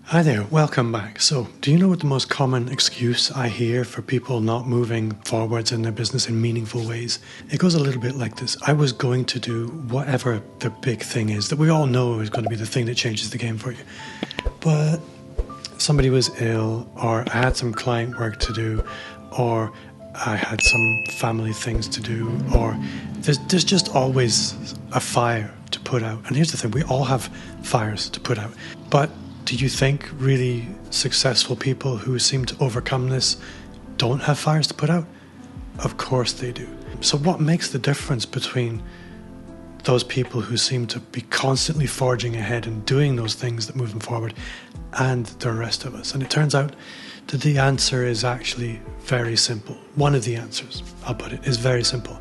Hi there, welcome back. So, do you know what the most common excuse I hear for people not moving forwards in their business in meaningful ways? It goes a little bit like this. I was going to do whatever the big thing is that we all know is going to be the thing that changes the game for you. But somebody was ill, or I had some client work to do, or I had some family things to do, or there's just always a fire to put out. And here's the thing, we all have fires to put out. But do you think really successful people who seem to overcome this don't have fires to put out? Of course they do. So what makes the difference between those people who seem to be constantly forging ahead and doing those things that move them forward and the rest of us? And it turns out that the answer is actually very simple. One of the answers, I'll put it, is very simple.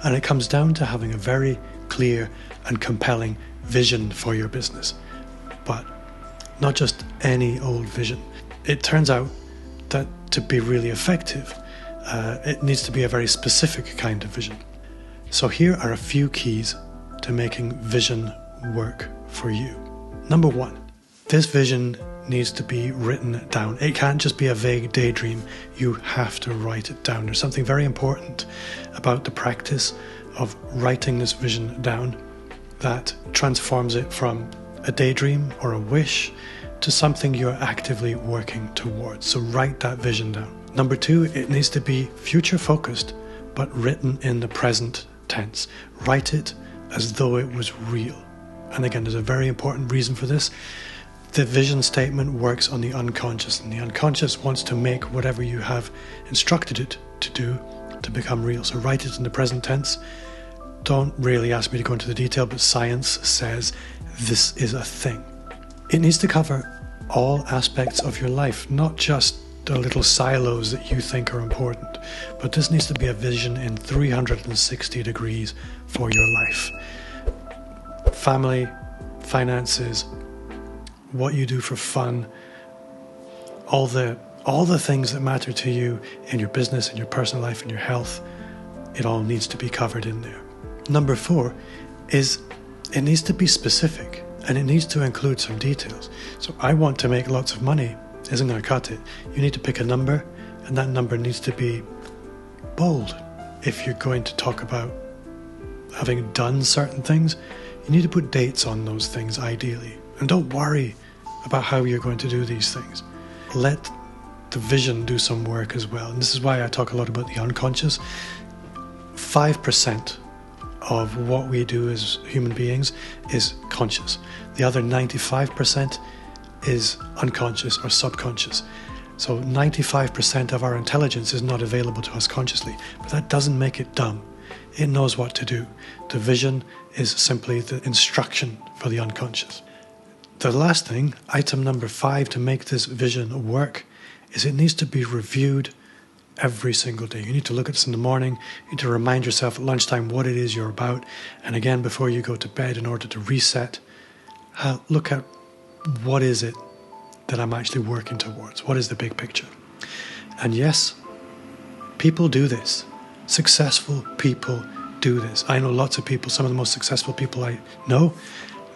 And it comes down to having a very clear and compelling vision for your business. But not just any old vision. It turns out that to be really effective, it needs to be a very specific kind of vision. So here are a few keys to making vision work for you. Number one, this vision needs to be written down. It can't just be a vague daydream. You have to write it down. There's something very important about the practice of writing this vision down that transforms it from a daydream or a wish to something you're actively working towards. So write that vision down. Number two, it needs to be future focused, but written in the present tense. Write it as though it was real. And again, there's a very important reason for this. The vision statement works on the unconscious, and the unconscious wants to make whatever you have instructed it to do to become real. So write it in the present tense. Don't really ask me to go into the detail, but science says this is a thing. It needs to cover all aspects of your life, not just the little silos that you think are important, but this needs to be a vision in 360 degrees for your life. Family, finances, what you do for fun, all the things that matter to you in your business, in your personal life, in your health, it all needs to be covered in there. Number four is it needs to be specific. And it needs to include some details. So I want to make lots of money isn't going to cut it. You need to pick a number, and that number needs to be bold. If you're going to talk about having done certain things, you need to put dates on those things ideally. And don't worry about how you're going to do these things. Let the vision do some work as well. And this is why I talk a lot about the unconscious. 5% of what we do as human beings is conscious. The other 95% is unconscious or subconscious. So 95% of our intelligence is not available to us consciously, but that doesn't make it dumb. It knows what to do. The vision is simply the instruction for the unconscious. The last thing, item number 5, to make this vision work, is it needs to be reviewed every single day. You need to look at this in the morning. You need to remind yourself at lunchtime what it is you're about. And again, before you go to bed, in order to reset, look at what is it that I'm actually working towards? What is the big picture? And yes, people do this. Successful people do this. I know lots of people, some of the most successful people I know,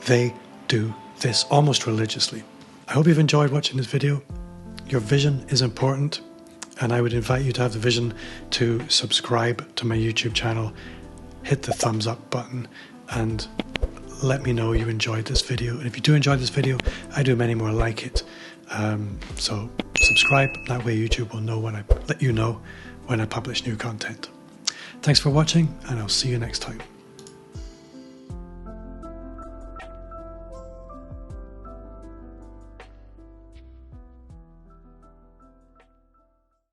they do this almost religiously. I hope you've enjoyed watching this video. Your vision is important. And I would invite you to have the vision to subscribe to my YouTube channel, hit the thumbs up button, and let me know you enjoyed this video. And if you do enjoy this video, I do many more like it. So subscribe, that way YouTube will know let you know when I publish new content. Thanks for watching, and I'll see you next time.